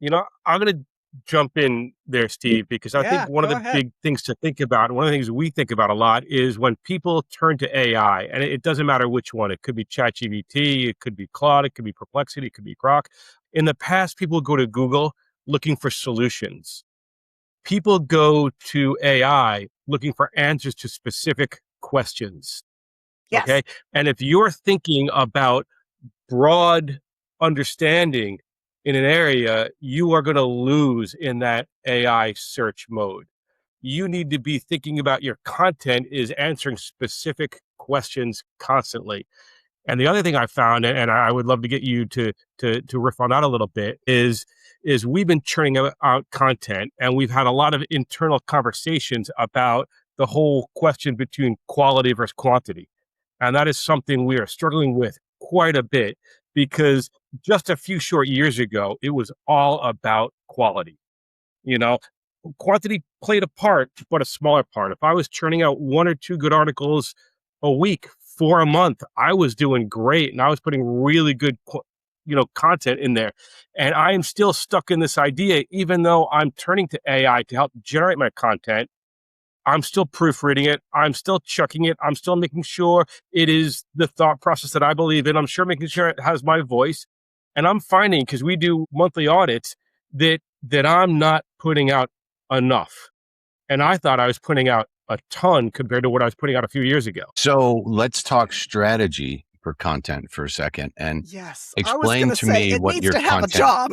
I'm going to jump in there, Steve, because I think Yeah, one of go the ahead. big things to think about, one of the things we think about a lot is when people turn to AI, and it doesn't matter which one. It could be ChatGPT, it could be Claude, it could be Perplexity, it could be Grok. In the past, people go to Google looking for solutions. People go to AI looking for answers to specific questions. Okay. Yes. And if you're thinking about broad understanding in an area, you are going to lose in that AI search mode. You need to be thinking about your content is answering specific questions constantly. And the other thing I found, and I would love to get you to riff on that a little bit, is we've been churning out content, and we've had a lot of internal conversations about the whole question between quality versus quantity. And that is something we are struggling with quite a bit because just a few short years ago, it was all about quality. You know, quantity played a part, but a smaller part. If I was churning out one or two good articles a week for a month, I was doing great, and I was putting really good, content in there. And I am still stuck in this idea, even though I'm turning to AI to help generate my content. I'm still proofreading it. I'm still checking it. I'm still making sure it is the thought process that I believe in. I'm sure making sure it has my voice. And I'm finding, because we do monthly audits, that I'm not putting out enough. And I thought I was putting out a ton compared to what I was putting out a few years ago. So let's talk strategy for content for a second and Yes. I was going explain to to say me it what needs your to have a content, job.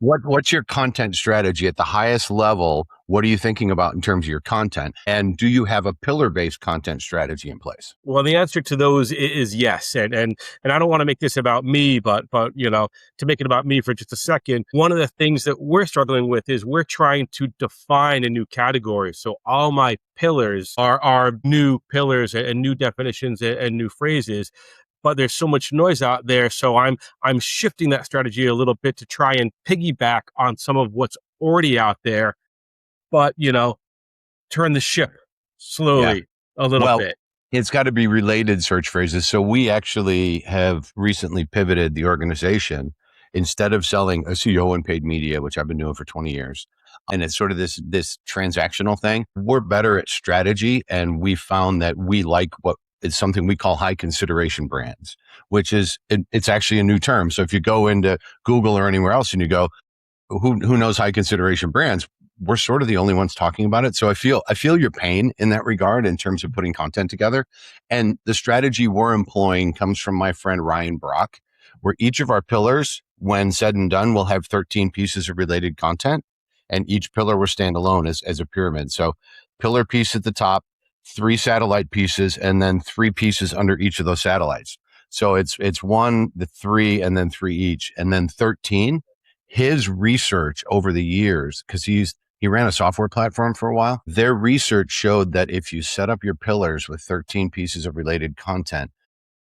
what's your content strategy at the highest level? What are you thinking about in terms of your content? And do you have a pillar-based content strategy in place? Well, the answer to those is yes, and I don't want to make this about me, but to make it about me for just a second, one of the things that we're struggling with is we're trying to define a new category. So all my pillars are new pillars and new definitions and new phrases, but there's so much noise out there. So I'm shifting that strategy a little bit to try and piggyback on some of what's already out there, but turn the ship Yeah. slowly a little Well, bit. it's got to be related search phrases. So we actually have recently pivoted the organization instead of selling a SEO and paid media, which I've been doing for 20 years. And it's sort of this transactional thing. We're better at strategy. And we found that we like what is something we call high consideration brands, which is, it's actually a new term. So if you go into Google or anywhere else and you go, who knows high consideration brands? We're sort of the only ones talking about it. So I feel your pain in that regard in terms of putting content together. And the strategy we're employing comes from my friend Ryan Brock, where each of our pillars, when said and done, will have 13 pieces of related content. And each pillar will stand alone as a pyramid. So pillar piece at the top, 3 satellite pieces, and then 3 pieces under each of those satellites. So it's 1, the 3, and then 3 each, and then 13. His research over the years, because he ran a software platform for a while. Their research showed that if you set up your pillars with 13 pieces of related content,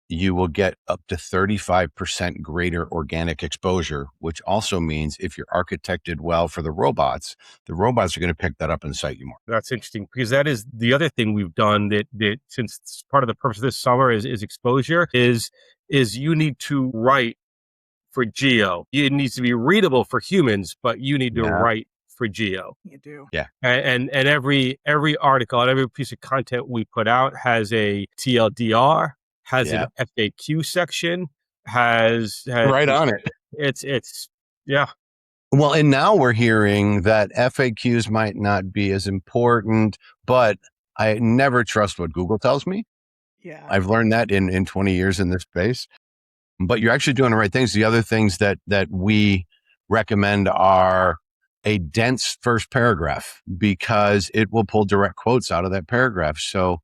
you will get up to 35% greater organic exposure, which also means if you're architected well for the robots are going to pick that up and cite you more. That's interesting because that is the other thing we've done that since part of the purpose of this summer is exposure is you need to write for geo. It needs to be readable for humans, but you need to Yeah. write for geo. You do. Yeah. And every article and every piece of content we put out has a TLDR, has Yeah. an FAQ section, has Right on it. it's yeah. Well, and now we're hearing that FAQs might not be as important, but I never trust what Google tells me. Yeah. I've learned that in 20 years in this space. But you're actually doing the right things. The other things that we recommend are a dense first paragraph because it will pull direct quotes out of that paragraph. So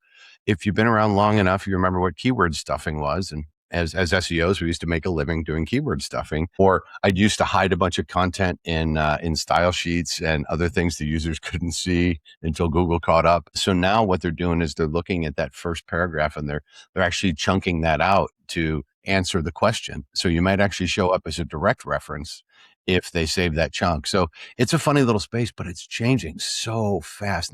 if you've been around long enough, you remember what keyword stuffing was. And as SEOs, we used to make a living doing keyword stuffing, or I used to hide a bunch of content in style sheets and other things the users couldn't see until Google caught up. So now what they're doing is they're looking at that first paragraph and they're actually chunking that out to answer the question. So you might actually show up as a direct reference if they save that chunk. So it's a funny little space, but it's changing so fast.